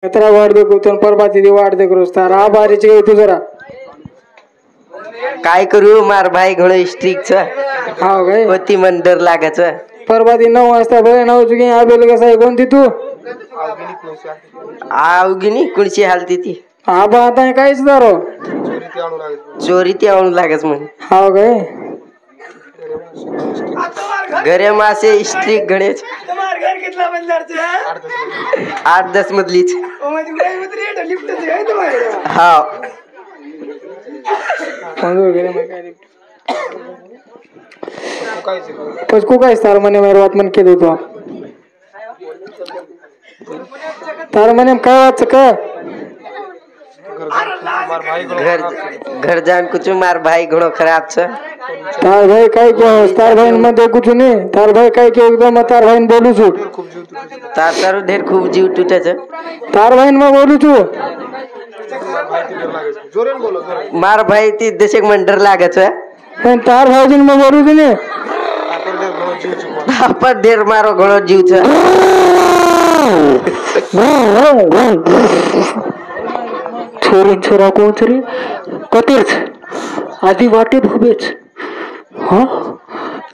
कतरा वाढ देखो तर परबाती दी वाढ देखो तार आ बारीच गई तू जरा काय करू मार भाई घणो स्ट्रिक छ हाव गए होती मन डर लागाच परबाती 9 वाजता बरे 9 चुकी आबेल कसा आहे कोणती तू आवगिनी कुणची हालती ती आबा आता काहीच दारो चोरी ती आणू लागच म्हण हाव गए घरे मासे स्ट्रिक गणेश 8-10 मधलीच हा मंजूर गेले मग काय पचकू काय तार मने मेरे बात मन के दो तो तार मने काय वाच का घर जान कुछ मार भाई घणो खराब छ तार भाई काय क्या तार भाई मध्ये कुछ नहीं तार भाई काय के एकदम तार भाई बोलू छु तार ढेर खूब जीव टूटे छ तार भाई में बोलू छु मार भाई ती दशक मन डर लागत छ पण तार भाई दिन में बोलू छु ने पर ढेर मारो घणो जीव छ छोरी छोरा कोण रे कतेच आधी वाटेत उभेच हाँ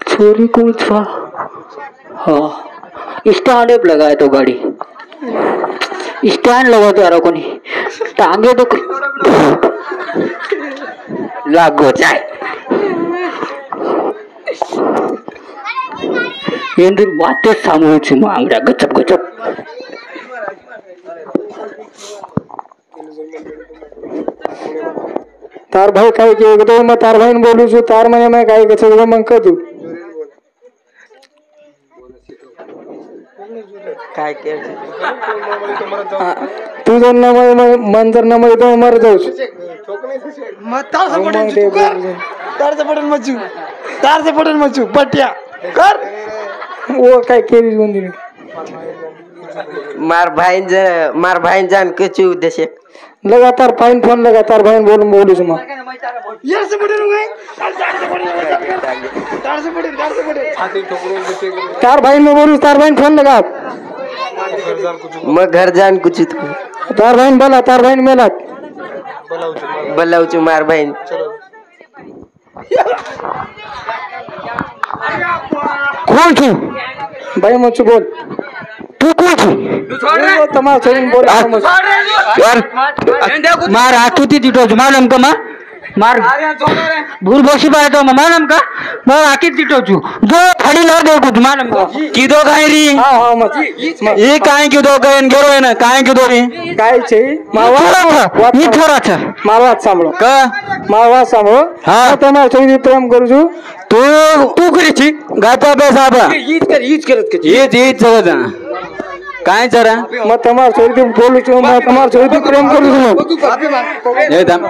छोरी कोण छा हाँ स्टैंड पे लगाए तो गाड़ी स्टैंड लगा तो यार कोनी टांगे तो लागो जाए येंद्र बातें सामूहिक छु मांगरा गचप गचप तार भाई काय के एकदम मैं तार भाई बोलू छु तार मने मैं काय के छगो मंग कदू काय के तू जर ना मन जर ना मरे तो मर जाऊ मत तार से पडन मचू पट्या कर वो काय केली बंदी मार भाई जान कुछ उद्देश्य लगातार फाइन फोन लगातार भाई बोलू छु यार से पडन गए तार से पडन तार भाई में बोलू तार भाई फोन लगा मैं घर जान कुछ तार भाई बोला तार भाई मेला बलाऊ छु मार भाई कौन छु भाई मुझे बोल तू कौन छु तमाम छोरी बोल यार मार आतुती तिटो मालूम का मार भूल बोसी पाए तो मालूम का मैं आके तिटो छु जो खड़ी ला दे कुछ मालूम का किदो काय री हां हां मत ये काय किदो गयन गेरो है ना काय किदो री काय छे मावा ये थोड़ा छ मारवात सांभळो का मारवा सांभळो हां तमाम छोरी प्रेम करू छु तू करी छी गाता बे साहब ईज करत के ये जगह काय जरा मैं तमाम छोरी बोलू छु मैं तमाम छोरी प्रेम करू छु ए दम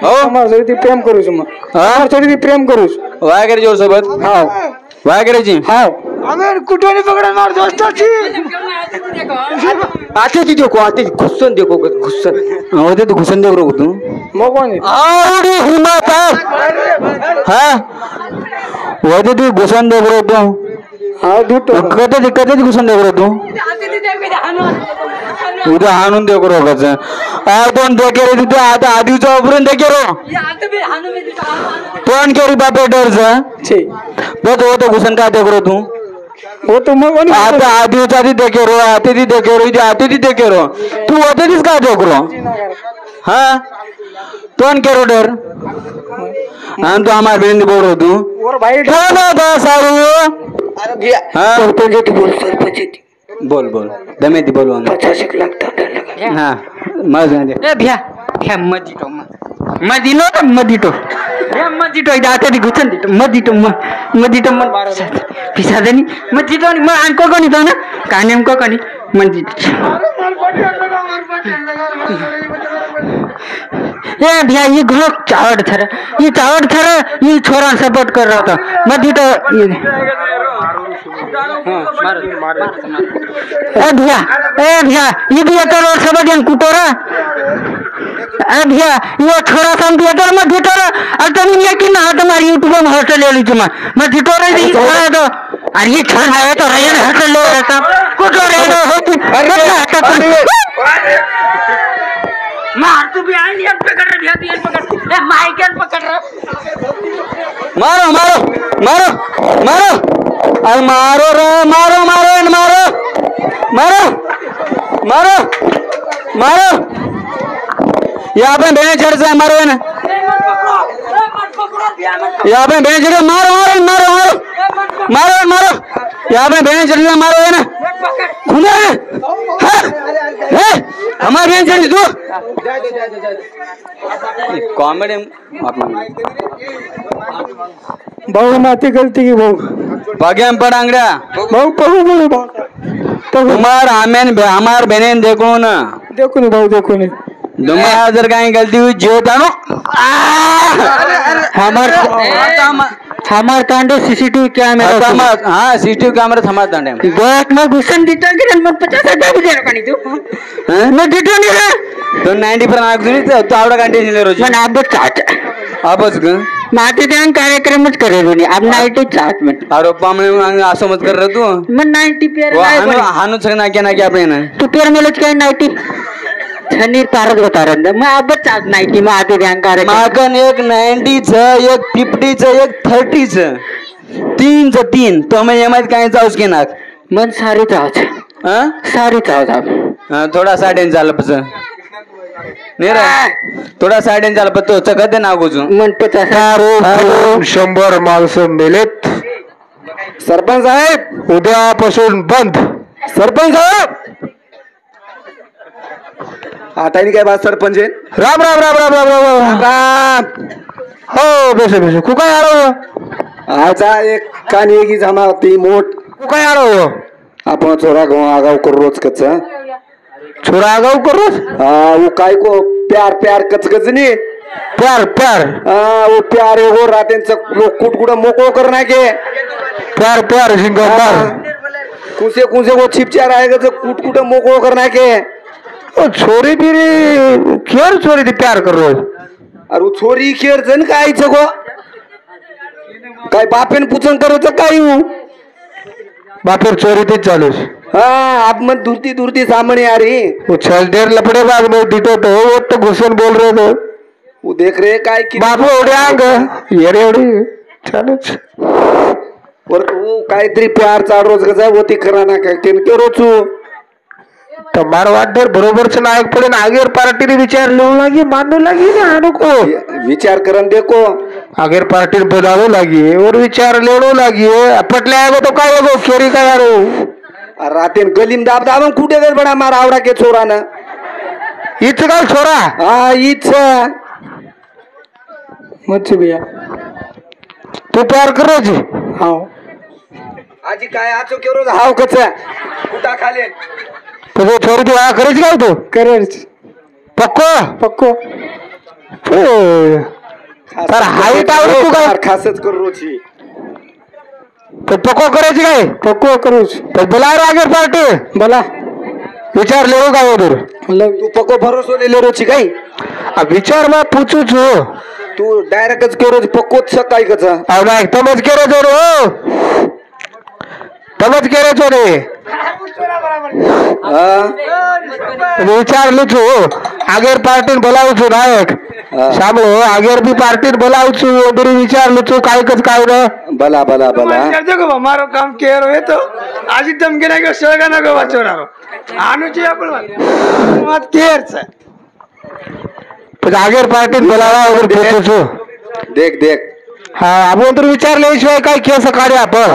हो तमाम छोरी प्रेम करू छु मैं तमाम छोरी प्रेम करू छु वाय करे जोर सोबत हां वाय करे जी हां अमेर कुटोनी पकडन मार दोस्ताची आते ती देखो आते घुसन देखो घुसन होते तो घुसन देख रहो तू मग कोण आवडी हिम्मत हां होते तू घुसन देख रहो तू हां दुटो कधी घुसन देख रहो तू उद्या हाणून देख रहो कस दोन देखे रे तू आता आधीचा वापरून देखे रो पण केरी बापे डरच छे बस होते घुसन का देख रहो तू वो तो मग कोण आता आधीचा दी देखे रो आते दी देखे रो इधर आते दी देखे रो तू होते दिस का देख रो हाँ तोन केरो डर हम तो हमारे बहन बोल रहे तू और भाई बोलो तो सारू हाँ सरपंच बोल सरपंच बोल दमे दी बोलो 50 लाख डर लगा हाँ मजा दे ए भैया क्या मदीटो इधर आते दी घुसन दी मदीटो मन पिसा देनी मदीटो नि म आंको कोनी तो ना कानेम को कोनी मदीटो ए भैया ये घोड़ा चावड़ थरा ये छोरा सपोर्ट कर रहा था मदीटो ए भैया ये भी करो सब दिन कुटोरा ए भैया ये छोरा सम थिएटर में थिएटर और तुम ये कि ना तुम्हारी यूट्यूब में हॉस्टल ले ली मैं थिएटर नहीं छोरा तो अरे ये छोरा है तो रैन हॉस्टल ले रहा था कुटोरा behind here पकड़ रहा भैया ये पकड़ ए माइकल पकड़ रहा मारो मारो मारो मारो अरे मारो रे मारो मारो इन मारो मारो मारो मारो यहाँ पे बेने चढ़ से मारो इन यहाँ पे बेने चढ़ मारो मारो मारो मारो मारो मारो यहाँ पे बेने चढ़ से मारो इन खुले है हमारे बेने चढ़ तू कॉमेडी भाऊ माती गलती की भाऊ भाग्य पडांगड्या भाऊ पगू बोलू भाऊ तुम्हार आमेन हमार बहन देखो ना देखो नहीं भाऊ देखो नहीं तुम्हारा जर कहीं गलती हुई जो था नो हमार कांडो सीसीटीवी कैमरा हाँ सीसीटीवी कैमरा थमा तांडे गोट में घुसन दीता कि मग 50,000 दे रहा तू मैं देतो नहीं रे तो 90 पर नाक दुनी तो आवडा कंटिन्यू ले रोज पण अब चाट आपच ग माते ध्यान कार्यक्रमच करेल नाही अब 90 चाट में आरोपा में असं मत कर रे तू मैं 90 पेर हानु छग ना क्या आपण ना तू पेर मेलच काय 90 छनीर पारत होता रंद मैं अब चाट 90 में आते ध्यान कार्यक्रम मागन एक 90 च एक 50 च एक 30 च 3 च 3 तो मैं एमात काय जाऊस की नाक मन सारी चाच हां सारी चाच आप थोडा साडेन झालं पस नेरा थोडा साडेन झालं पण तो चकत ना गोजू मन 50 100 माणसं मेलेत सरपंच साहेब उद्यापासून बंद सरपंच साहेब आता काय बात सरपंच राम राम राम राम राम राम राम हो बेसे बेसे कु काय आरो आजा एक कानी की जमाती मोठ कु काय आरो आपण छोरा आगाव करू रोज कच छोरा आगाव करू वो काय को प्यार प्यार कच कच नहीं प्यार प्यार वो प्यार वो रातेंच लोक कुटकुट मोकळो कर ना के प्यार प्यार सिंगर कुसे कुसे वो छिपचार आएगा तो कुटकुट मोकळो कर ना के छोरी बिरी खेर छोरी ती प्यार कर रोज अरे वो छोरी खेर जन काय छगो काय बापेन पुचन करो काय हूं बापेर चोरी ते चालू हाँ आप मत दूरती दूरती सामने आ रही वो चल देर लपड़े बाग में डिटो तो वो तो घुसन बोल रहे तो वो देख रहे काय की बापू उड्यांग ये रे उडी चालू और वो काहीतरी प्यार चार रोज गजा वो ती कराना काय के रोचू તમારો વાડર બરોબર છે નાયક પડે ને આગેર પાર્ટી ને વિચાર લેવું લાગી માનવું લાગી ને આનો કો વિચાર કરન દેખો આગેર પાર્ટી ને બોલાવો લાગી और विचार लेणो लागी पटले आगो तो काय गो खेरी काय यारो रातेन गलीम दाब दाबन कुठे गल बडा मार आवडा के छोरा ना इच का छोरा हां इच मत भैया तू प्यार करो जी हां आजी काय आचो केरो हाव कच कुटा खाले तो वो छोरी तू आ करेच काय तू करेच पक्को पक्को तर हाईट आवड तू काय खासच करू रोची तो पक्को करेच काय पक्को करूच तो बोला आगे पार्टी बोला विचार ले का उधर तू पक्को भरोसा ले रोची काय अब विचार मैं पूछू छु तू डायरेक्टच करोच पक्कोच काय कच अब नाही तमच केरो जोरो तमच केरो जोरे विचार लीचू आगेर पार्टी बोलाव छु नायक सामो आगेर भी पार्टी बोलाव छु ओदरी विचार लीचू काय कच काय रे भला भला भला देखो मारो काम केरो है तो आज दम के ना के सगा ना के वाचोरारो आनु छी आपण मत केर छ तो आगेर पार्टी बोलावा और पूछू छु देख देख हाँ अब उधर विचार ले शिवाय काय केस काढे आपण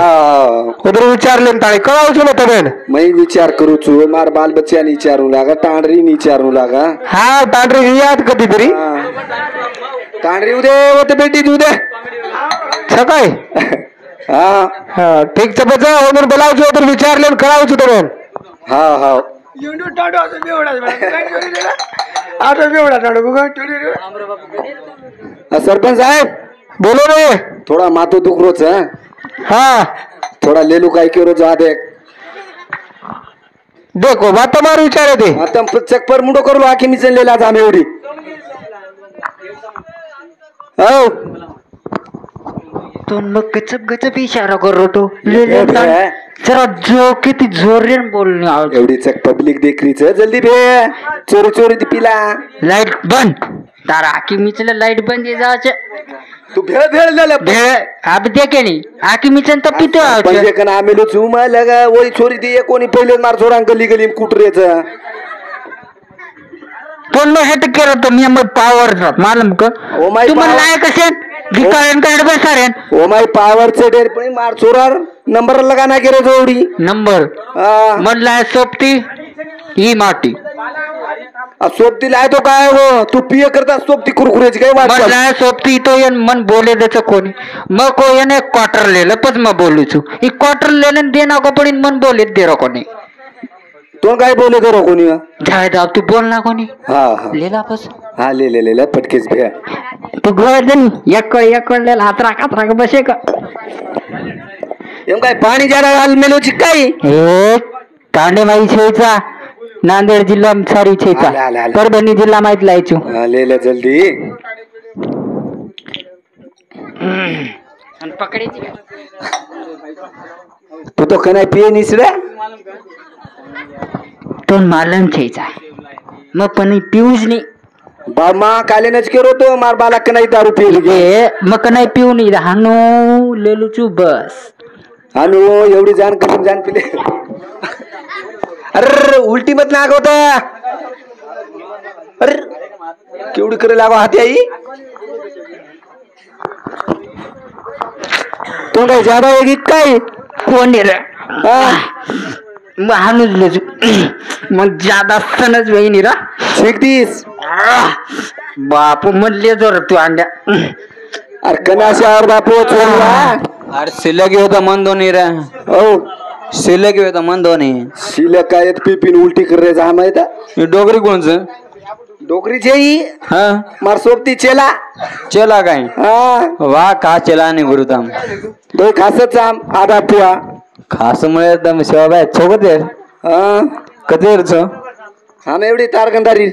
उधर विचार ले ताळे कळाव छु ना तबेन मैं विचार करू छु मार बाल बच्चा नी विचारू लागा टांडरी नी विचारू लागा हाँ टांडरी याद कधी तरी टांडरी उदे होते बेटी उदे सकाळी हाँ हाँ ठीक छ बजा उधर बोलाव छु उधर विचार ले कळाव छु तबेन हाँ हाँ युंडू टाडो असं बेवडा काय चोरी देला आटो बेवडा टाडो बघा चोरी सरपंच साहेब बोलो रे थोड़ा माथो दुख रोच है हाँ थोड़ा ले लू काय करो जा देख देखो बात तुम्हारे विचार थे तम चेक पर मुंडो करो आखी मिशन ले ला जा में उड़ी तो मग गचप गचप इशारा करो तो जरा जो किती जोरेन बोलणे आवाज एवढी चक पब्लिक देखरीच जल्दी बे चोरी चोरी ती पिला लाईट बंद तारा आकी मिचले लाईट बंद ये जाचे तू भेळ भेळ झालं भेळ अब देखे नहीं आकी मिचन तो पितो पहिले कन आमेलो चुमा लगा ओई चोरी ती कोणी पहिले मार चोरा गली गली कुटरेच पण मैं हेट केरो तो मी मग पावर मालूम का ओ माय तुम्हाला लायक असेल भिकाऱ्यान का हेड बसारेन ओ माय पावर चेडर पण मार चोरार नंबर लगाना केरे जोडी नंबर म्हणला सोपती ही माटी सोबती लाय तो काय हो तू पिय करता सोबती कुरकुरेची काय वाट म्हणला सोपती तो येन मन बोले देच कोणी मग को येने क्वार्टर लेलं पच मग बोलू छु ई क्वार्टर लेलं देना को पडीन मन बोले दे रो कोणी तो काय बोले करो कोणी जाय जाव तू बोल ना कोणी हा हा लेला पस हा ले पटकेच भे तू गोळदन एक लेला हात राखा बसे का एम काय पाणी जरा घाल मेलोची काय ए तांडे माई छेचा नांदेड जिल्हा सारी छेचा आले. परभणी जिल्हा माहित लायचू ले जल्दी तू तो कनाय पिये निसरे तो मालम छेचा मग पण पिऊच नाही बामा कालेनच केरो तो मार बाला कनाई दारू पिये गे मग नाही पिऊ नाही हानो लेलूचू बस हानो एवढी जाण करून जाण पिले अरे उलटी मत नाग होता अरे केवढी करे लागो हाती आई तो काय ज्यादा होगी काय कोण रे मग हानूच लेचू मग ज्यादा सणच वहिनी रा शेकतीस बापू म्हणले जोर तू अंड्या अरे कनाशावर बापू चोरला अरे शिल्लक होता मन दोन्ही रे हो शिल्लक होता मन दोन्ही शिलक काय पिपिन उलटी कर रे जा माहित हे डोगरी कोणचं डोकरीचे ही हा मार सोबती चेला चला काय हा वा का चला नाही गुरुताम दो खासच आम आधा पुआ खास मुळे एकदम शिवाबाई छोकत आहे हा कधीच आम एवढी तारगंदारी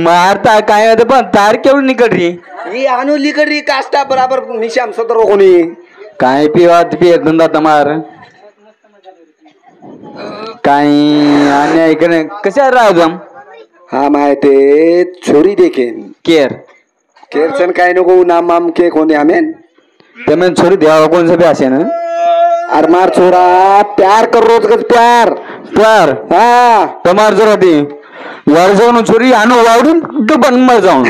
मारता काय होतं पण तार केवढी निकट री ही आणू लिकडी काष्टा बराबर निशाम सदर कोणी काय पिवा पी एक धंदा तमार काही आणि इकडे कशा राहतो हा माहिती छोरी देखेन केर केरसन काय नको नाम माम के कोणी आमेन ते मैं छोरी द्यावा कोण से असे ना अरे मार छोरा प्यार कर रोज कच प्यार प्यार हा तमार जरा ती वर जाऊन छोरी आणू वावडून तू पण मर जाऊन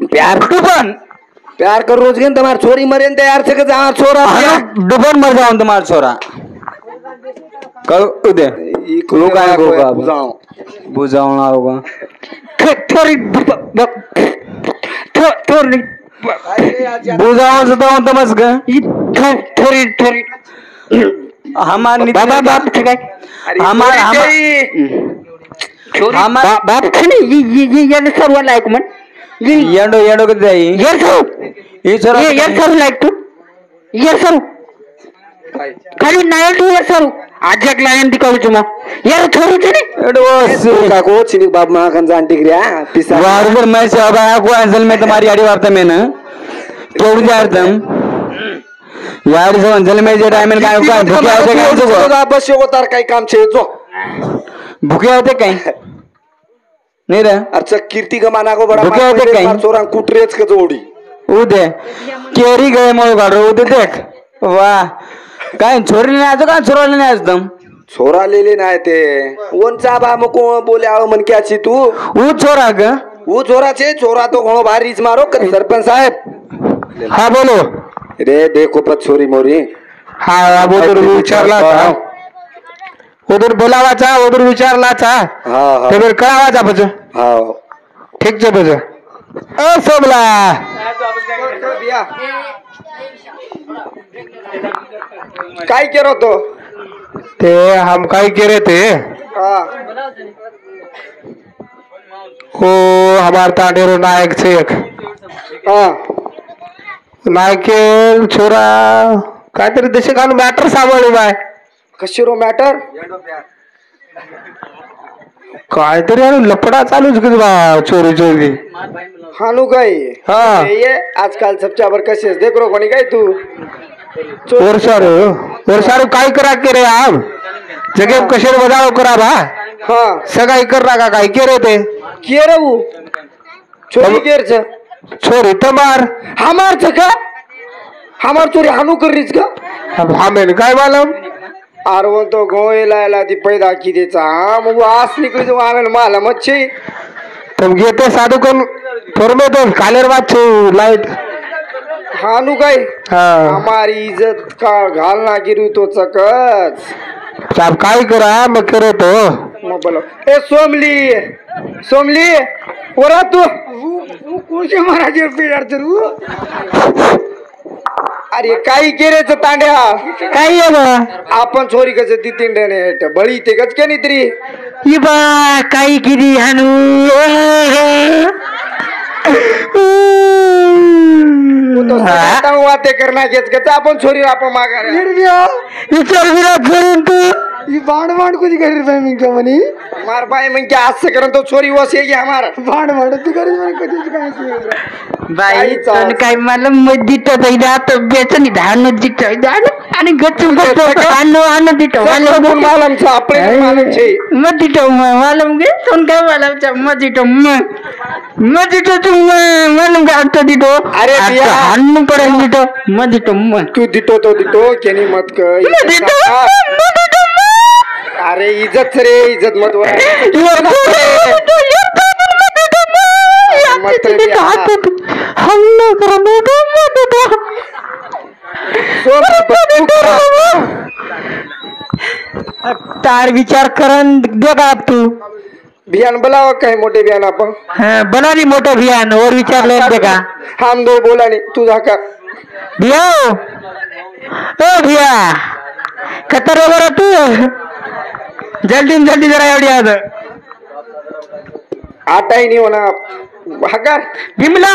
प्यार तू पण प्यार कर रोज घेन तुम्हार छोरी मरेन तयार से कच आमार छोरा डुबन मर जाऊन तुम्हारा छोरा कल उदे लो काय बुझाऊन होगा थोडी थोडी बुझाऊन सुद्धा तमस ग थोडी थोडी हमार बाबा बाप काय हमार हमार बाप खने ये सर्व लायक म्हण येडो येडो कधी जाई ये सर ही छोरा ये सर लायक तू ये सर खाली नाही तू ये सर आज एक लायन दिखाऊ मग यार थोडी तरी येडो काको चिनी बाप मा कन जान टिकरिया पिसा वारगर मैं शाबा को अंजल में तुम्हारी आड़ी वार्ता में ना केवढी जाय तुम यार जो अंजल में जे टाइम काय काय भुक्या होते काय जो बस यो तार काय काम छे जो भुक्या होते काय नाही रे अच्छा कीर्ती गमाना को बड़ा भुक्या होते काय चोरा कुटरेच का जोडी उदे केरी गए मोळ काढो उदे देख वाह काय छोरीने नाही आजो काय छोराले नाही आज तुम छोरा लेले नाही ते ओनचा बा मको बोले आव मन क्या छी तू ऊ छोरा ग वो छोरा छे छोरा तो घणो भारीच मारो कर सरपंच साहेब हा बोलो रे देखो पत छोरी मोरी हा उधर विचारला उधर बोलावाचा उधर विचारलाचा हा हा ते बर कळावाचा बज हा ठीक जे बज ओ सोबला काय केरो तो ते हम काय करे थे हा हो हमार ताडेरो नायक छे एक हा नायके छोरा काहीतरी देशे घालून मॅटर सांभाळले बाय कशिरो मॅटर काहीतरी लफडा चालूच की बा चोरी चोरी हानू काय हाँ। ये आजकाल सबच्या बर कसे देख रो कोणी काय तू और सारू काय करा के रे आप जगह कशेर बजाव करा बा हाँ सगाई कर रहा काय के रे ते के रे वो छोरी केर छ छोरी तमार हमार छ का हमार चोरी हानू कर रहीस का अब हमें काय मालूम अरे वो तो गोयला ती पैदा की देचा मग आस निकली जो आवेल माला मच्छी तुम घेते साधू कोण फॉर्मे तो कालेर वाच लाइट हानू काय हाँ हमारी इज्जत का घालना गिरू तो चकच साहब काय करा मग करे तो मग बोलो ए सोमली ओरा तू कोणच्या महाराज पिढार तरू अरे काही केरेच तांड्या काही आहे बा आपण चोरी कसं ती तिंड्याने बळी ते गच के नाही तरी ही बा काही किती हानू वाते करणार घेत गच आपण चोरी आपण मागा विचार विराट करून तू ही बाण कुछ करी रुपये मिंग मनी मार भाई मैं क्या आज से करन तो चोरी वसेगी हमारा बाण तू करी मैंने कधी काय बाई पण काय मला मस्जिद आता बेचनी धान मस्जिद आणि गच्चू आण दिट मालम छ आपले मालम छे मस्जिद मालम गे सोन काय मालम मस्जिद तुम मालूम का आता दिटो अरे बिया हान पडे दिटो मस्जिद तू दिटो तो दिटो केनी मत क अरे इज्जत रे इज्जत मत तार विचार करन दे का तू बियान बोलाव काय मोठे बियान आपण बनानी मोठं बियान और विचार ले दे का हम दो बोला नहीं तू जाका भिया ओ भिया कतर वगैरह तू जल्दी जरा एवढी आज आता ही नहीं होना भागर भीमला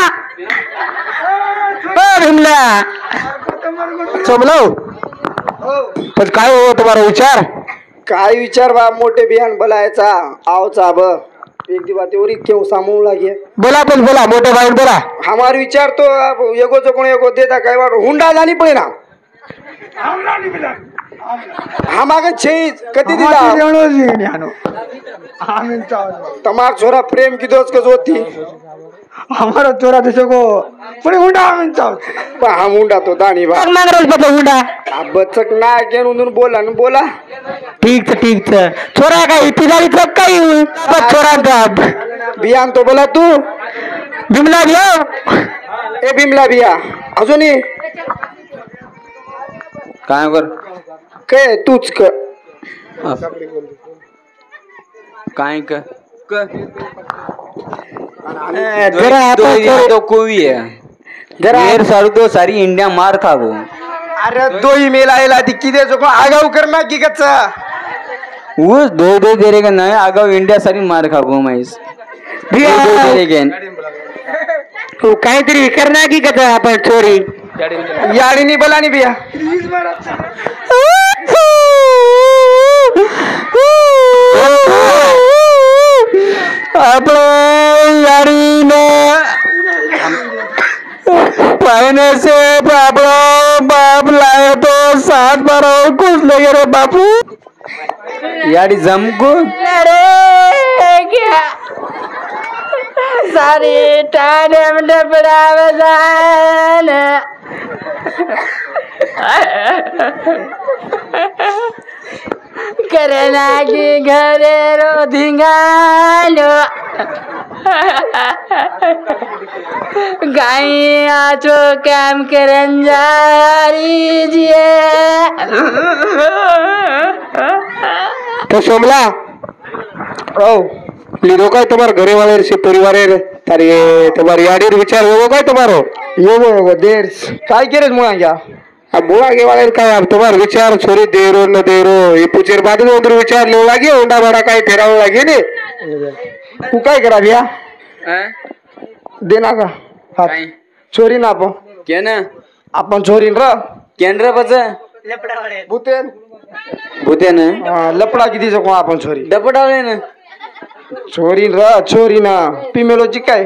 ओ भीमला समलो पण काय हो तुम्हारा विचार काय विचार बा मोठे बियान बोलायचा आवचा ब एक दी बात और क्यों सामू लागे बोला पण बोला मोठे भाई बोला हमार विचार तो एगो जो कोण एगो देता काय वाट हुंडा जानी पडे ना हम आगे छे कती दिला तमार छोरा प्रेम की दोस्त को जोती हमारा छोरा देशो को पुणे हुंडा आमिन चाव हम हुंडा तो दानी बा मांग रोज बदल हुंडा अब बचक ना के उन बोला ठीक छोरा काय तिजारी चक काय बस छोरा का बियान तो बोला तू भीमला भिया ए भीमला बिया अजून काय कर काय तूच क काय कर जरा तो कोई है जरा ढेर सारू तो सारी इंडिया मार खा गो अरे दो ही मेल आयला ती किती जो आगाऊ करना की कच्चा वो दो तेरे का नहीं आगा इंडिया सारी मार खा गो मैस तू काहीतरी करणार की कसा आपण चोरी याडी नहीं बोला नहीं भैया आपण यारीने पाहने से आपला बाप लाए तो 7 बार और कुछ लगे रे बापू याडी जमको अरे क्या सारी टाइम डबड़ा बजान करना की घरे रो धिंगालो गाई आचो काम करन जारी जिए तो सोमला ओ लीधो काय तुम्हारे घरे वाले से परिवार तारे तुम्हारी याडी विचार हो काय तुम्हारो यो देर काय केरेस मुळा क्या अब बुआ के वाले काय अब तुम्हार विचार छोरी देरो न देरो ये पूछेर बाद में उधर विचार लो लागे होंडा बड़ा काय फेराव लागे ने तू काय करा भैया देना का हाथ चोरी ना आपण केन आपण चोरी र केंद्र बच भूतेन भूतेन लपडा किती जको आपण चोरी डपडावले ना चोरी र चोरी ना पिमेलोची काय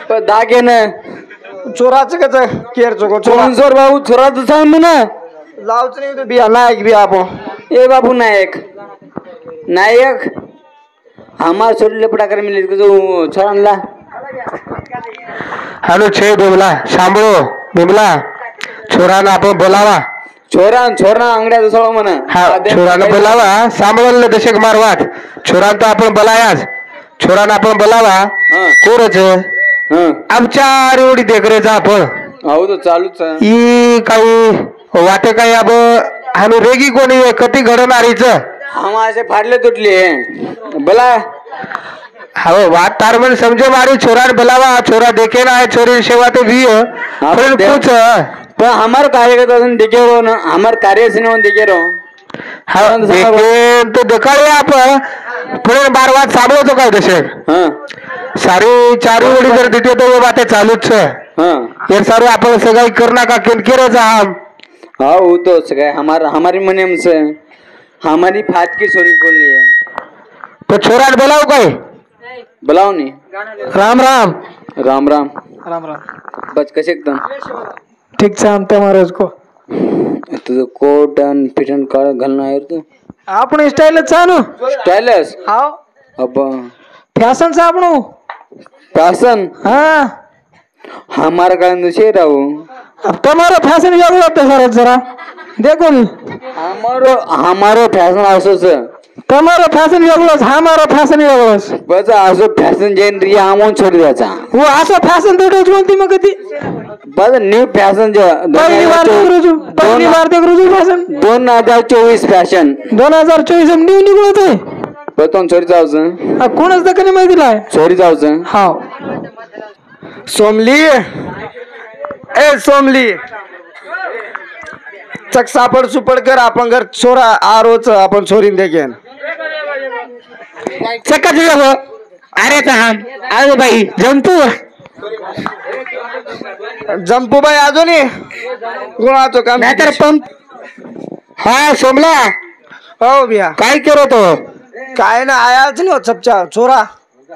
पण दागे ना चोराचं कच केर चोको चोरा स्पॉन्सर बाबू चोराचं सांग म्हणा लावच नाही तू बिया नायक बिया आपण ए बाबू नायक नायक आम्हाला सोडले पटाकर मिळेल का जो छोरांना हॅलो छे बिमला सांभाळो बिमला छोराला आपण बोलावा छोरा अंगड्या दुसरा म्हणा हा छोराला बोलावा सांभाळलं दशक मारवात छोरांना आपण बोलायाच छोरांना आपण बोलावा कोरच आमच्या एवढी देखरेचा आपण हो तो चालूच आहे. ही काही वाटे काही अब आम्ही रेगी कोणी कधी घडणारीच असे फाडले तुटले बोला हो वाट तार म्हण समजे मारी छोरा बोलावा छोरा देखे ना छोरी सेवा तो भी पण कुछ पण हमार कार्यकर्ता देखे रहो ना हमार कार्य से ना देखे रहो हा देखे तो देखाळे आपण पुढे बार वाट सांभाळतो काय दशक सारी चारी ओळी जर देते तो बाते चालूच हे सारे आपण सगळं करना का किरकिरच आम हाँ वो तो सगळं हमारी मने हमसे हमारी फात की छोरी बोली है तो छोरा बोलाव काय बुलाओ नहीं राम राम राम राम राम राम बच कसे एकदम ठीक सांगते महाराज को तुझं कोट आणि पिटन काळ घालणं आहे तू आपण स्टाईल चालू स्टाइलस हाव अब फॅशन सा आपण फैशन हाँ हमारा कारण से रहो अब तुम्हारा फैशन भी होता है जरा देखो नी हमारो फैशन असो से तुम्हारा फॅशन वेगळंच हमारा फॅशन वेगळंच बस असो फॅशन जैन रिया आमोन छोड़ द्यायचा वो असं फॅशन भेटत कोणती मग कधी बस न्यू फॅशन पहिली बार देख रुजू फॅशन 2024 फॅशन 2024 न्यू निघत आहे बतून छोरी जाऊचं कोणच दखनी माहिती लाय छोरी जाऊचं हाव सोमली ए सोमली चक सापड सुपड कर आपण घर छोरा आरोच आपण छोरीन देखेन चक्का तुझं अरे तहान अरे बाई जंतू जंपू बाई अजूनही गुणाचो काम नाहीतर पंप हा सोमला हो बिया काय केलो तो काय ना आयाच नाही होत सबचा छोरा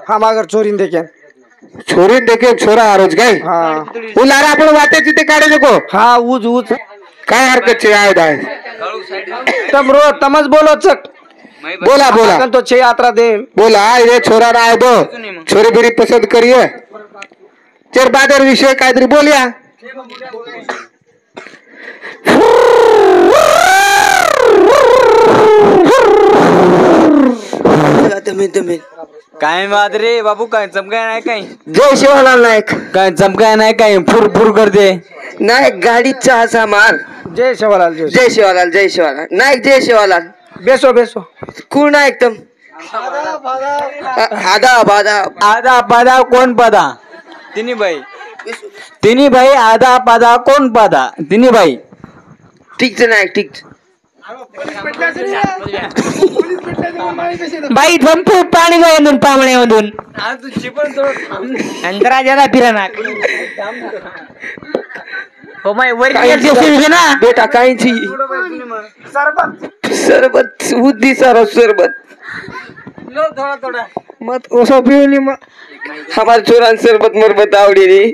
हम अगर चोरीन देखेन छोरी देखे छोरा आरोज काय हा उलारा आपण वाटेची ते काढू नको हा उज उज काय हरकत आहे तम रो तमच बोलो चक बोला बोला आपण तो छे यात्रा दे बोला ये छोरा राय दो छोरी बिरी पसंद करिए चर बादर विषय काहीतरी बोलिया काय मादरे बाबू काय चमकाय नाही काय जय शिवालाल नायक काय चमकाय नाही काय फुर फुर करते नायक गाडीत चहाचा माल जय शिवालाल जय जय शिवालाल जय शिवालाल नायक जय शिवालाल बेसो बेसो कोण नायक तुम आदा बादा आधा पादा कोण पदा तिन्ही भाई आधा पादा कोण पदा तिन्ही भाई ठीक नायक ठीक बाई जंतू पाणी गोयंदून पामण्यामधून अंतराजाला फिरना हो माय वरील ना बेटा काहीची सरबत बुद्धी सारा सरबत मत ओसा पिवली हमार चोरान सरबत मरबत आवडी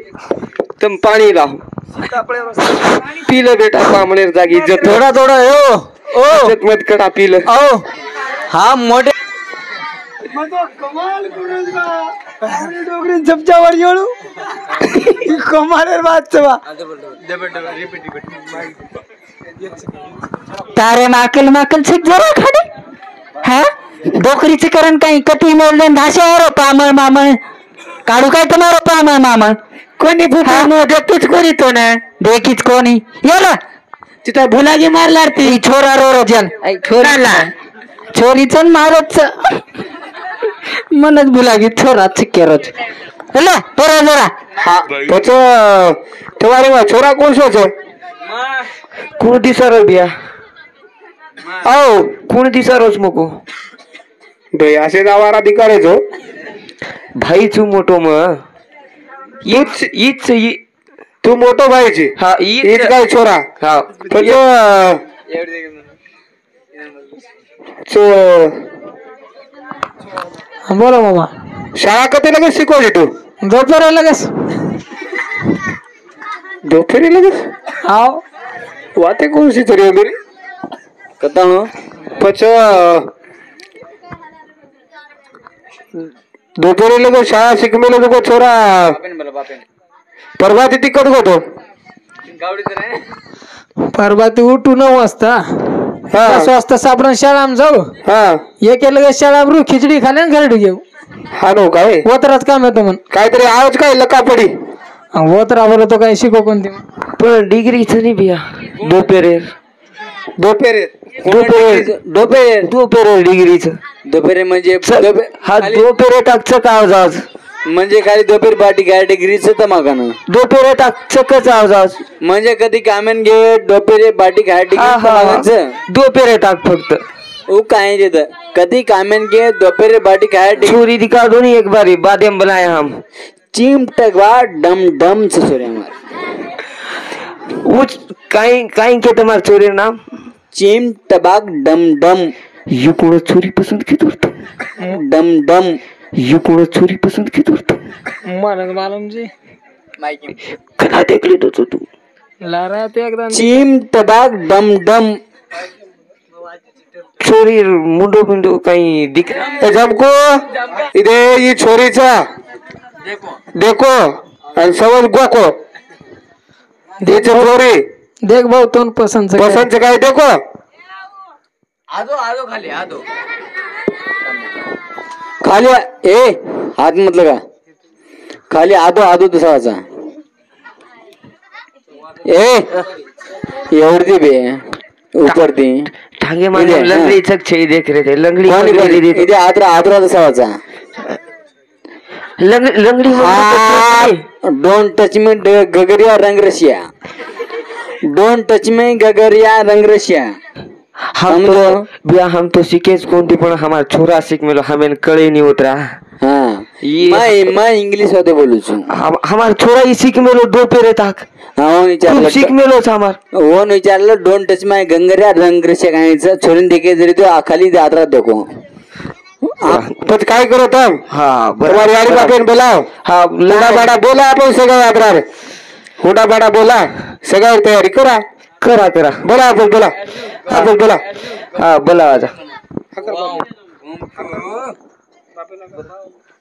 तुम पाणी लाव पिलं बेटा पामणेर जागी थोडा थोडा हो ओ मत कडा पिलं ओ हा मोठे कमाल डोगरी जपच्यावर येळू कमालेर बात चवा तारे माकल माकल छिक जरा खाली हा डोकरीचे करण काही कटी मोडले धाशावर पामळ मामळ काढू काय तुम्हाला पामळ मामळ कोणी फुटा देखीच कोणी तो ना देखीच कोणी येला तिथं भुलागी मारला ती छोरा रो रजन छोराला छोरीच मारच मनच भुलागी छोरा चिक्केरोच हेला पोरा जरा हा त्याचं तेव्हा रे छोरा कोण सोच कोण दिसार बिया औ कोण दिसारोच मको भाई असे गावाला अधिकारायचो भाई चू मोठो मग ईच तू मोठो भाईची हा हीच काय छोरा हा त्याचं बोला मामा शाळा कधी लगेच शिकवली तू दोपहर लगेच दोपहरी लगेच हाव वाते कोणसी तरी अंदर कता हो पच दोपहरी लगेच शाळा शिकमेलो तुको छोरा परवा तिथे कट होतो परवा ती उठू 9 वाजता 10 वाजता सापडून शाळाम जाऊ हा एक लगेच शाळा खिचडी खाले घरडे घेऊ हा नो काय वतरात काम येतो म्हण काहीतरी आवाज काय लका पडी वतरा बोल तो काही शिको कोणती पण डिग्रीच नाही बिया दोपहर दोपहर डिग्रीच दोपहर म्हणजे हा दोपहर टाकच आवाज म्हणजे खाली दोपहर बाटी काय डिग्रीचं तमाकानं दोपहर टाकच आवाज म्हणजे कधी कामेन घे दोपहर बाटी काय डिग्री दोपहर टाक फक्त वो काय देता कदी कामेन के दोपहर बाटी खाया छुरी दिखा दो नहीं एक बारी बादेम बनाए हम चिमटवा डम डम से छोरे हमारे वो काई के तुम्हारे छोरे नाम चिमटबाग डम डम यू कोण छुरी पसंद की दोस्त डम डम यू कोण छुरी पसंद की दोस्त मालूम जी कला देख ले दोस्तों तू लारा ते एकदम चिमटबाग डम डम छोरी मुंडो मुंडो काही दिख रहा जमको इधे ये छोरीचा देखो आणि समज गोको देचे छोरी देख भाऊ तोन पसंत पसंत काय देखो आदो आदो खाली आदो खाली ए हात म्हटलं का खाली आदो आदो दुसराचा ए एवढी बे ऊपर दी ठांगे मारे लंगड़ी चक छे देख रहे थे लंगड़ी इधे आदरा आदरा दुसराचा लंगड़ी डोंट टच मी गगरिया रंग रशिया डोंट टच मी गगरिया रंग रशिया हम तो सीखेच कोणती पण हमारा छोरा सीख मिलो हमें कळे नहीं उतरा हाँ मैं इंग्लिश होते बोलू छू हमारा छोरा ही सीख मिलो दोपहर तक हाँ सीख मिलो हमार वो विचारलं डोंट टच माय गंगरिया रंग रशिया कायचं छोरीन देखे जरी तो खाली आदरात देखो पण काय करत हम हाँ तुम्हारी यारी बापेन बोलाव हाँ हुडा बाडा बोला आपण सगळं यात्रार हुडा बाडा बोला सगळं तयारी करा करा करा बोला आपण बोला हाँ बोला आजा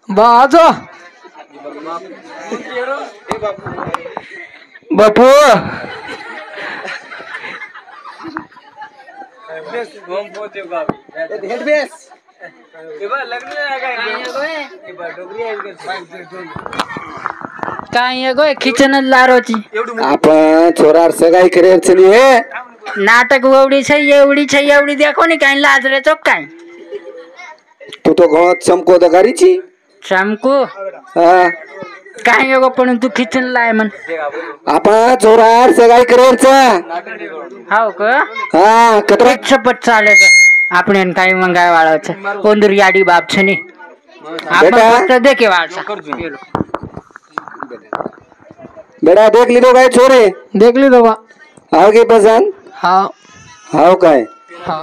बाजो बापू काय गो खिचन लारोची आपण छोरार सगाई करे चली हे नाटक एवढी छै एवढी देखो नि काय लाज रे चोक काय तू तो गवत चमको दगारीची चमकू हा काय गो पण तू खिचन लाय म्हण आपण छोरार सगाई करेचा हाव का हा कतरा छपट चालत आपण काय मंगाय वाळायचं कोंदूर याडी बाप छनी आपण बेटा. फक्त देखे वाळचा बेटा देख ली तो काय छोरे देखली दवा आओ के पसंद हाव हाव काय हाव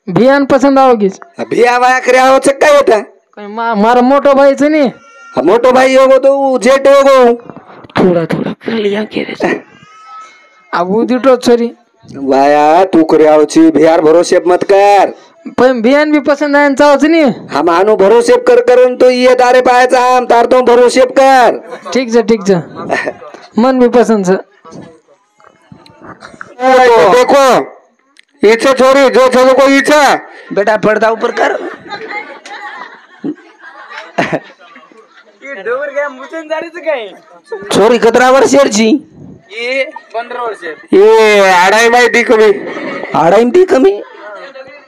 बियान पसंद आवगीच अभी आवाया करे आओ चक्का होता काय मारा मोठो भाईचं नी मोटो भाई होगो तो जेठ होगो थोड़ा थोड़ा कर लिया के रे अबू दिटो छरी वाया तू करे आवची बिहार भरोसे मत कर पण बियान भी पसंद आहे चावच नी हम आनो भरोसे कर करन तो ये तारे पायचा हम तार तो भरोसे कर ठीक छ मन भी पसंद छ देखो इच्छा छोरी जो छो को इच्छा बेटा पर्दा ऊपर कर छोरी 17 वर्षाची ये आडाई माहिती कमी आडाई कमी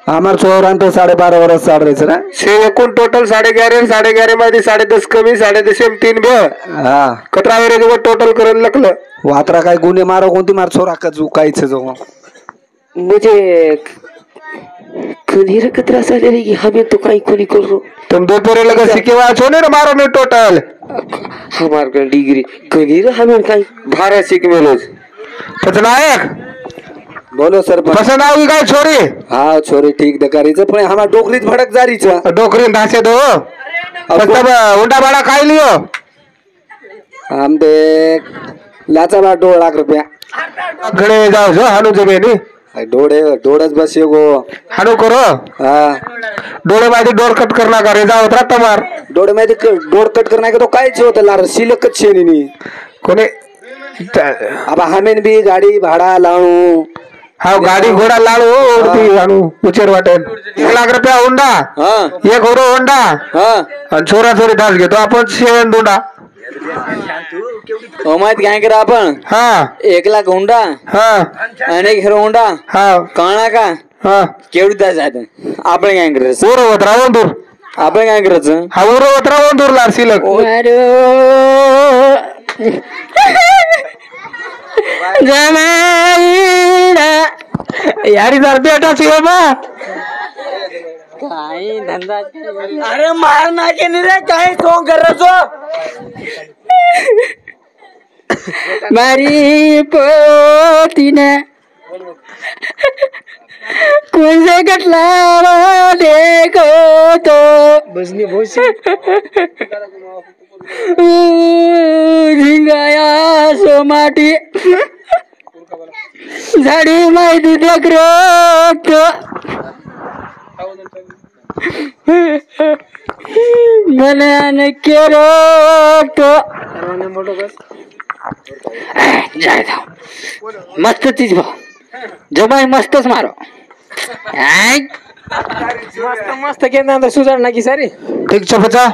हमार छोरान तो 12.5 वर्ष चाल रहे ना से एकूण टोटल 11.5 मध्ये 10.5 कमी 10.5 3 बे हा 17 वेळे टोटल करून लकलं वात्रा काय गुन्हे मारो कोणती मार छोरा का जुकायच जो मुझे खुनी कतरा साले की हमें तो कहीं खुनी कर रो तुम दोपहर लगा सिकेवा छोने ना मारो ने टोटल हमार का डिग्री खुनी रे हमें कहीं 12 सीख मेलोज पतनायक बोलो सर पसंद आवी काय छोरी हा छोरी ठीक दकारीचं पण हमार डोकरीत भडक जारीचं डोकरीन धासे दो उंडा बाळा काय लियो आमचे लाचा बा 2 लाख रुपया घडे जाऊ जो हाडू जमे नी डोळच बस गो हाडू करो हा डोळे माहिती डोर कट करना का रे जाऊ रात मार डोळे माहिती डोर कट करना का तो कायच होत लार शिलकच शेनी कोणी अब हमें भी गाडी भाडा लावू हा गाडी घोडा लाडू ओढती आणू उचेर वाटेल 1 लाख रुपया हुंडा एक होरो हुंडा आणि चोरा चोरी डास घेतो आपण शेण दोंडा माहित काय करा आपण हा 1 लाख हुंडा हा आणि 1 हिरो हुंडा हा कळणार का हा केवढी तास आहेत आपण काय करायचं उरवत राहून दूर आपण काय करायचं हा उरवत राहून दूर लार शिलक यारी जर बेटा शिव बा काही धंदा अरे मार ना के नाही रे काही सोंग करायचो मारी पोतीने कुंजे कटला देखो तो बसनी भोशी झिंगाया सोमाटी झाडी माहिती देख रोट मनान केरोट जाय मस्त तीच भाऊ जमाय मस्तच मारो मस्त मस्त केंद्र सुधारणा की सारी ठीक छपचा